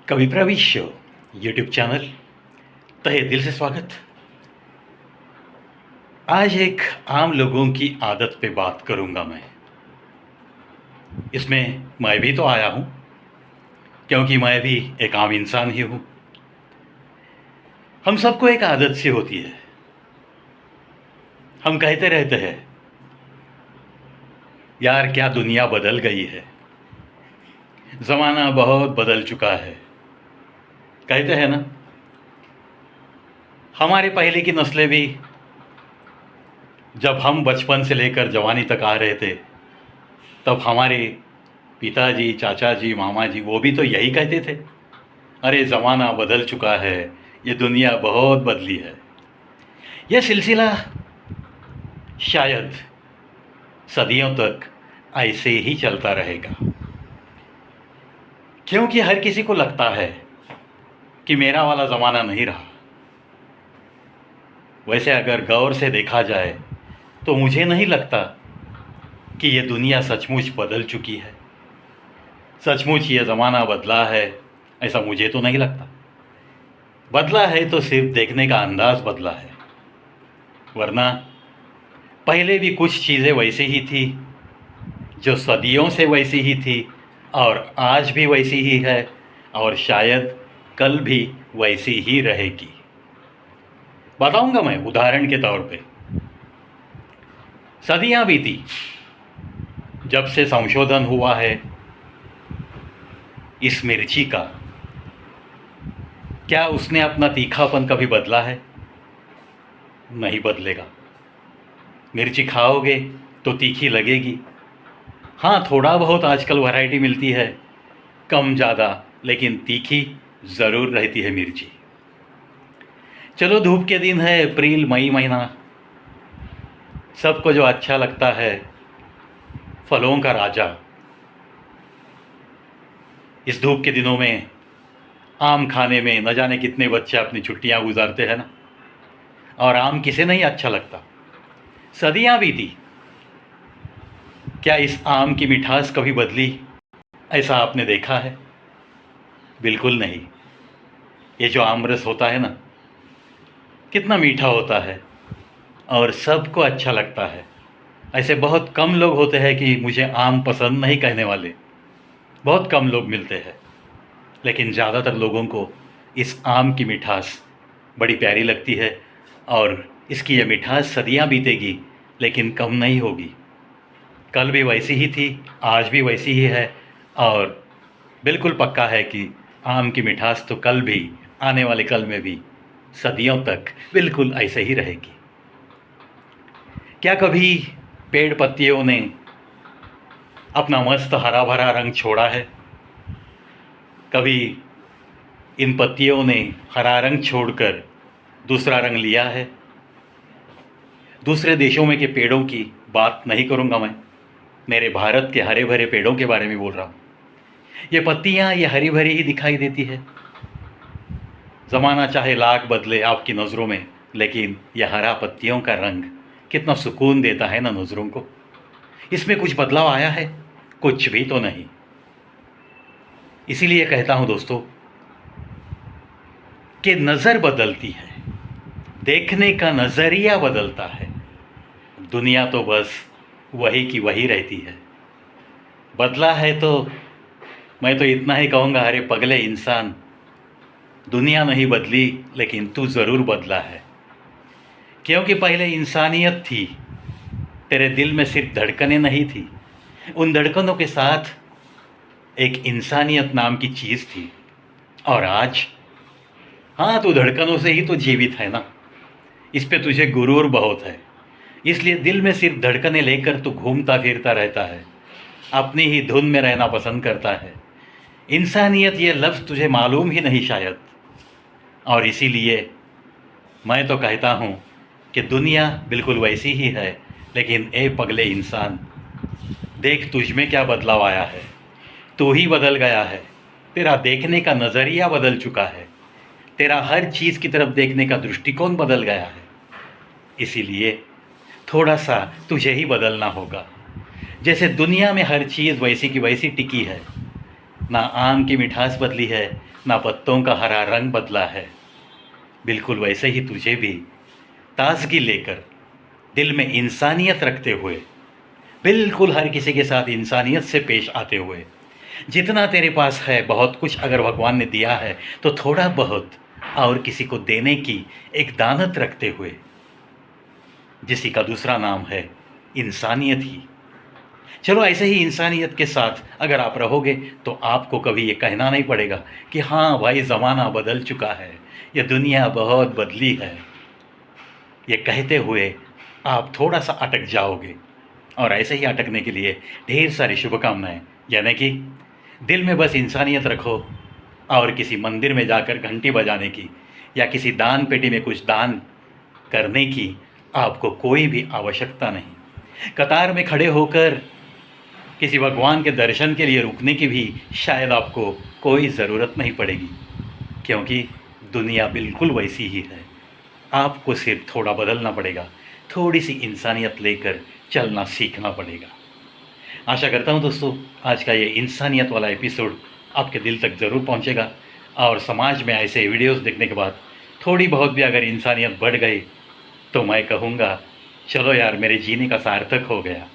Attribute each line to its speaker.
Speaker 1: कवि प्रवीश show YouTube channel तहे दिल से स्वागत। आज एक आम लोगों की आदत पे बात करूंगा मैं। इसमें मैं भी तो आया हूं, क्योंकि मैं भी एक आम इंसान ही हूं। हम सबको एक आदत सी होती है। हम कहते रहते हैं, यार क्या दुनिया बदल गई है, ज़माना बहुत बदल चुका है। कहते हैं ना, हमारे पहले की नस्लें भी जब हम बचपन से लेकर जवानी तक आ रहे थे, तब हमारे पिताजी, चाचा जी, मामा जी वो भी तो यही कहते थे, अरे ज़माना बदल चुका है, ये दुनिया बहुत बदली है। यह सिलसिला शायद सदियों तक ऐसे ही चलता रहेगा, क्योंकि हर किसी को लगता है कि मेरा वाला ज़माना नहीं रहा। वैसे अगर गौर से देखा जाए तो मुझे नहीं लगता कि ये दुनिया सचमुच बदल चुकी है, सचमुच ये ज़माना बदला है, ऐसा मुझे तो नहीं लगता। बदला है तो सिर्फ देखने का अंदाज़ बदला है, वरना पहले भी कुछ चीज़ें वैसी ही थी, जो सदियों से वैसी ही थी और आज भी वैसी ही है और शायद कल भी वैसी ही रहेगी। बताऊंगा मैं उदाहरण के तौर पे। सदियां बीती जब से संशोधन हुआ है इस मिर्ची का, क्या उसने अपना तीखापन कभी बदला है? नहीं बदलेगा। मिर्ची खाओगे तो तीखी लगेगी। हाँ, थोड़ा बहुत आजकल वैरायटी मिलती है, कम ज़्यादा, लेकिन तीखी ज़रूर रहती है मिर्ची। चलो, धूप के दिन है, अप्रैल मई महीना, सबको जो अच्छा लगता है, फलों का राजा। इस धूप के दिनों में आम खाने में न जाने कितने बच्चे अपनी छुट्टियां गुजारते हैं ना। और आम किसे नहीं अच्छा लगता। सदियां बीती, क्या इस आम की मिठास कभी बदली, ऐसा आपने देखा है? बिल्कुल नहीं। ये जो आमरस होता है ना, कितना मीठा होता है और सबको अच्छा लगता है। ऐसे बहुत कम लोग होते हैं कि मुझे आम पसंद नहीं कहने वाले, बहुत कम लोग मिलते हैं। लेकिन ज़्यादातर लोगों को इस आम की मिठास बड़ी प्यारी लगती है और इसकी यह मिठास सदियां बीतेगी लेकिन कम नहीं होगी। कल भी वैसी ही थी, आज भी वैसी ही है और बिल्कुल पक्का है कि आम की मिठास तो कल भी, आने वाले कल में भी, सदियों तक बिल्कुल ऐसे ही रहेगी। क्या कभी पेड़ पत्तियों ने अपना मस्त हरा भरा रंग छोड़ा है? कभी इन पत्तियों ने हरा रंग छोड़कर दूसरा रंग लिया है? दूसरे देशों में के पेड़ों की बात नहीं करूंगा मैं, मेरे भारत के हरे भरे पेड़ों के बारे में बोल रहा हूँ। ये पत्तियाँ ये हरी भरी ही दिखाई देती है। ज़माना चाहे लाख बदले आपकी नज़रों में, लेकिन यह हरा पत्तियों का रंग कितना सुकून देता है ना नज़रों को। इसमें कुछ बदलाव आया है? कुछ भी तो नहीं। इसीलिए कहता हूँ दोस्तों कि नज़र बदलती है, देखने का नज़रिया बदलता है, दुनिया तो बस वही की वही रहती है। बदला है तो मैं तो इतना ही कहूँगा, अरे पगले इंसान, दुनिया नहीं बदली लेकिन तू ज़रूर बदला है। क्योंकि पहले इंसानियत थी, तेरे दिल में सिर्फ धड़कनें नहीं थी, उन धड़कनों के साथ एक इंसानियत नाम की चीज़ थी। और आज, हाँ, तू धड़कनों से ही तो जीवित है ना। इस पे तुझे गुरूर बहुत है, इसलिए दिल में सिर्फ धड़कनें लेकर तू घूमता फिरता रहता है, अपनी ही धुन में रहना पसंद करता है। इंसानियत ये लफ्ज़ तुझे मालूम ही नहीं शायद। और इसीलिए मैं तो कहता हूँ कि दुनिया बिल्कुल वैसी ही है, लेकिन ए पगले इंसान, देख तुझ में क्या बदलाव आया है। तू ही बदल गया है, तेरा देखने का नज़रिया बदल चुका है, तेरा हर चीज़ की तरफ देखने का दृष्टिकोण बदल गया है। इसीलिए थोड़ा सा तुझे ही बदलना होगा। जैसे दुनिया में हर चीज़ वैसी की वैसी टिकी है, ना आम की मिठास बदली है, ना पत्तों का हरा रंग बदला है। बिल्कुल वैसे ही तुझे भी ताजगी लेकर, दिल में इंसानियत रखते हुए, बिल्कुल हर किसी के साथ इंसानियत से पेश आते हुए, जितना तेरे पास है बहुत कुछ अगर भगवान ने दिया है तो थोड़ा बहुत और किसी को देने की एक दानत रखते हुए, जिसी का दूसरा नाम है इंसानियत ही। चलो ऐसे ही इंसानियत के साथ अगर आप रहोगे तो आपको कभी ये कहना नहीं पड़ेगा कि हाँ भाई ज़माना बदल चुका है, ये दुनिया बहुत बदली है। ये कहते हुए आप थोड़ा सा अटक जाओगे, और ऐसे ही अटकने के लिए ढेर सारी शुभकामनाएं। यानी कि दिल में बस इंसानियत रखो, और किसी मंदिर में जाकर घंटी बजाने की या किसी दान पेटी में कुछ दान करने की आपको कोई भी आवश्यकता नहीं। कतार में खड़े होकर किसी भगवान के दर्शन के लिए रुकने की भी शायद आपको कोई ज़रूरत नहीं पड़ेगी, क्योंकि दुनिया बिल्कुल वैसी ही है। आपको सिर्फ थोड़ा बदलना पड़ेगा, थोड़ी सी इंसानियत लेकर चलना सीखना पड़ेगा। आशा करता हूँ दोस्तों आज का ये इंसानियत वाला एपिसोड आपके दिल तक ज़रूर पहुँचेगा, और समाज में ऐसे वीडियोस देखने के बाद थोड़ी बहुत भी अगर इंसानियत बढ़ गई तो मैं कहूँगा चलो यार मेरे जीने का सार्थक हो गया।